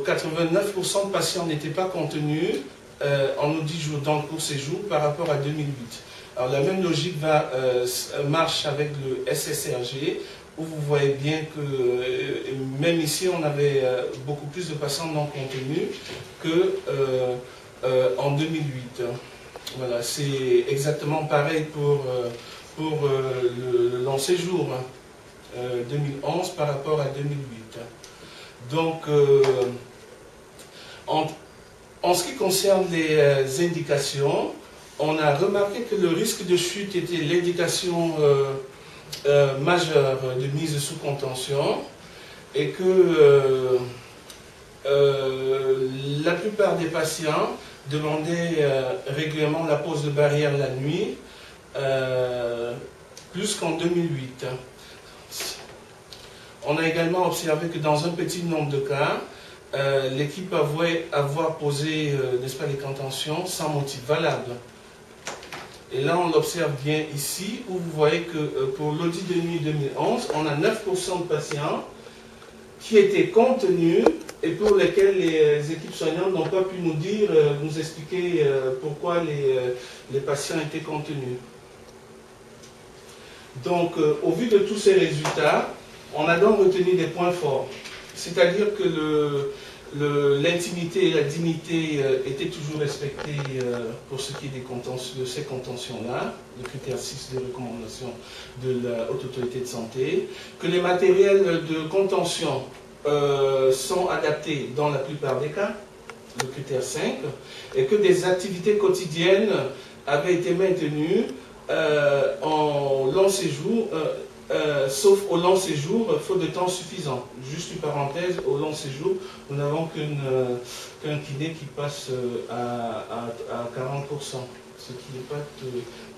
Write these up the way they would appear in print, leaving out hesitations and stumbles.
89% de patients n'étaient pas contenus en audit jour dans le court séjour par rapport à 2008. Alors la même logique marche avec le SSRG, où vous voyez bien que même ici on avait beaucoup plus de patients non contenus que en 2008. Voilà, c'est exactement pareil pour le long séjour 2011 par rapport à 2008. Donc en ce qui concerne les indications, on a remarqué que le risque de chute était l'indication majeure de mise sous contention et que la plupart des patients demandaient régulièrement la pose de barrière la nuit, plus qu'en 2008. On a également observé que dans un petit nombre de cas, l'équipe avouait avoir posé n'est-ce pas, les contentions sans motif valable. Et là, on l'observe bien ici, où vous voyez que pour l'audit de nuit 2011, on a 9% de patients qui étaient contenus et pour lesquels les équipes soignantes n'ont pas pu nous expliquer pourquoi les patients étaient contenus. Donc, au vu de tous ces résultats, on a donc retenu des points forts. C'est-à-dire que l'intimité et la dignité étaient toujours respectées pour ce qui est de ces contentions-là, le critère 6 des recommandations de la Haute Autorité de Santé, que les matériels de contention sont adaptés dans la plupart des cas, le critère 5, et que des activités quotidiennes avaient été maintenues en long séjour, sauf au long séjour, faute de temps suffisant. Juste une parenthèse, au long séjour, nous n'avons qu'un kiné qui passe à 40%, ce qui n'est pas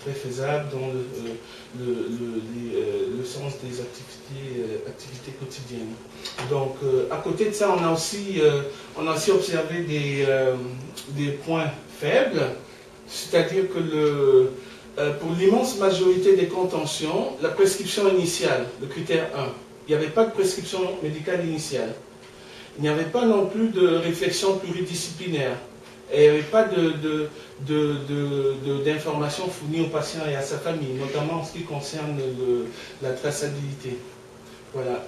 très faisable dans le sens des activités quotidiennes. Donc, à côté de ça, on a aussi observé des points faibles, c'est-à-dire que pour l'immense majorité des contentions, la prescription initiale, le critère 1, il n'y avait pas de prescription médicale initiale. Il n'y avait pas non plus de réflexion pluridisciplinaire. Et il n'y avait pas d'informations fournies au patient et à sa famille, notamment en ce qui concerne la traçabilité. Voilà.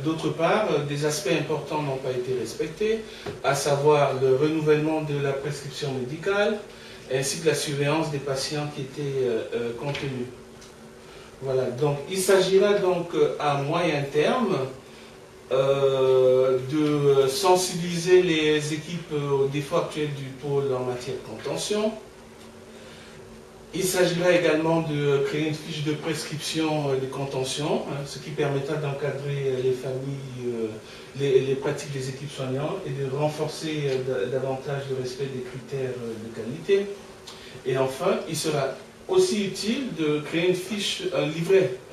D'autre part, des aspects importants n'ont pas été respectés, à savoir le renouvellement de la prescription médicale, ainsi que la surveillance des patients qui étaient contenus. Voilà, donc il s'agira donc à moyen terme de sensibiliser les équipes aux défauts actuels du pôle en matière de contention. Il s'agira également de créer une fiche de prescription de contention, ce qui permettra d'encadrer les familles, les pratiques des équipes soignantes et de renforcer davantage le respect des critères de qualité. Et enfin, il sera aussi utile de créer une fiche, un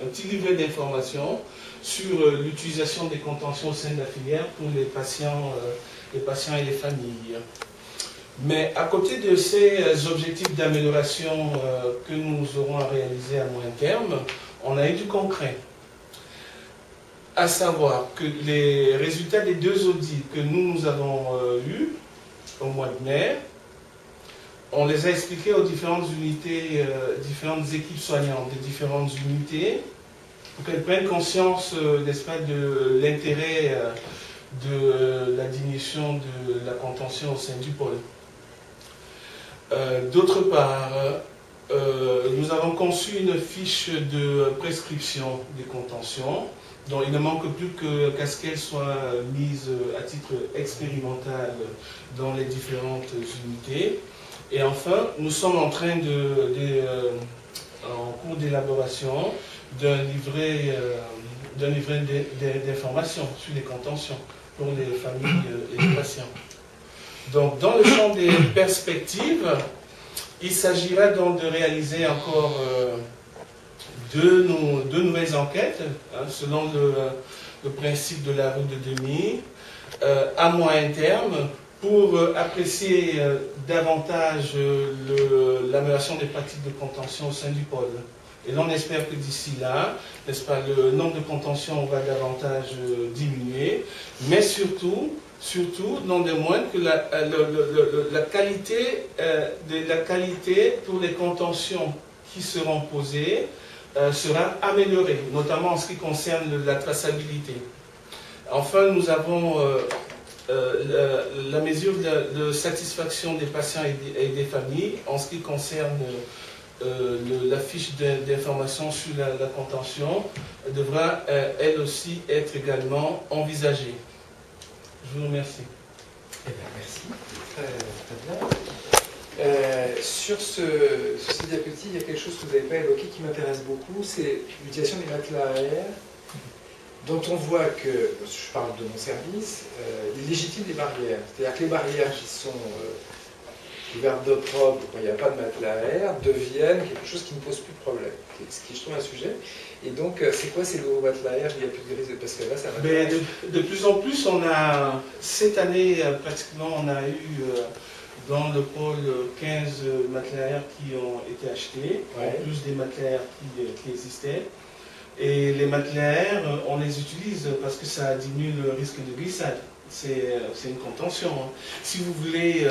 petit livret d'informations sur l'utilisation des contentions au sein de la filière pour les patients et les familles. Mais à côté de ces objectifs d'amélioration que nous aurons à réaliser à moyen terme, on a eu du concret. À savoir que les résultats des 2 audits que nous avons eus au mois de mai, on les a expliqués aux différentes unités, différentes équipes soignantes des différentes unités, pour qu'elles prennent conscience, n'est-ce pas, de l'intérêt de la diminution de la contention au sein du pôle. D'autre part, nous avons conçu une fiche de prescription des contentions, dont il ne manque plus qu'à ce qu'elle soit mise à titre expérimental dans les différentes unités. Et enfin, nous sommes en train en cours d'élaboration d'un livret d'information sur les contentions pour les familles et les patients. Donc, dans le champ des perspectives, il s'agira donc de réaliser encore deux nouvelles enquêtes, selon le principe de la route de demi, à moyen terme, pour apprécier davantage l'amélioration des pratiques de contention au sein du pôle. Et l'on espère que d'ici là, n'est-ce pas, le nombre de contentions va davantage diminuer, mais surtout, Surtout, non de moins que la qualité pour les contentions qui seront posées sera améliorée, notamment en ce qui concerne la traçabilité. Enfin, nous avons la mesure de satisfaction des patients et des familles en ce qui concerne la fiche d'information sur la contention devra elle aussi être également envisagée. Je vous remercie. Eh bien, merci. Très bien. Sur ce diapositive, il y a quelque chose que vous n'avez pas évoqué qui m'intéresse beaucoup, c'est l'utilisation des matelas à air, dont on voit que, je parle de mon service, il légitime des barrières. C'est-à-dire que les barrières qui sont couvertes d'eau propre, quand il n'y a pas de matelas à air, deviennent quelque chose qui ne pose plus de problème. Ce qui, je trouve, un sujet. Et donc, c'est quoi ces nouveaux matelas à air? Il n'y a plus de risque, parce que là, ça va. De plus en plus, on a, cette année, pratiquement, on a eu dans le pôle 15 matelas à air qui ont été achetés, en plus des matelas à air qui existaient. Et les matelas à air, on les utilise parce que ça diminue le risque de glissade. C'est une contention. Si vous voulez,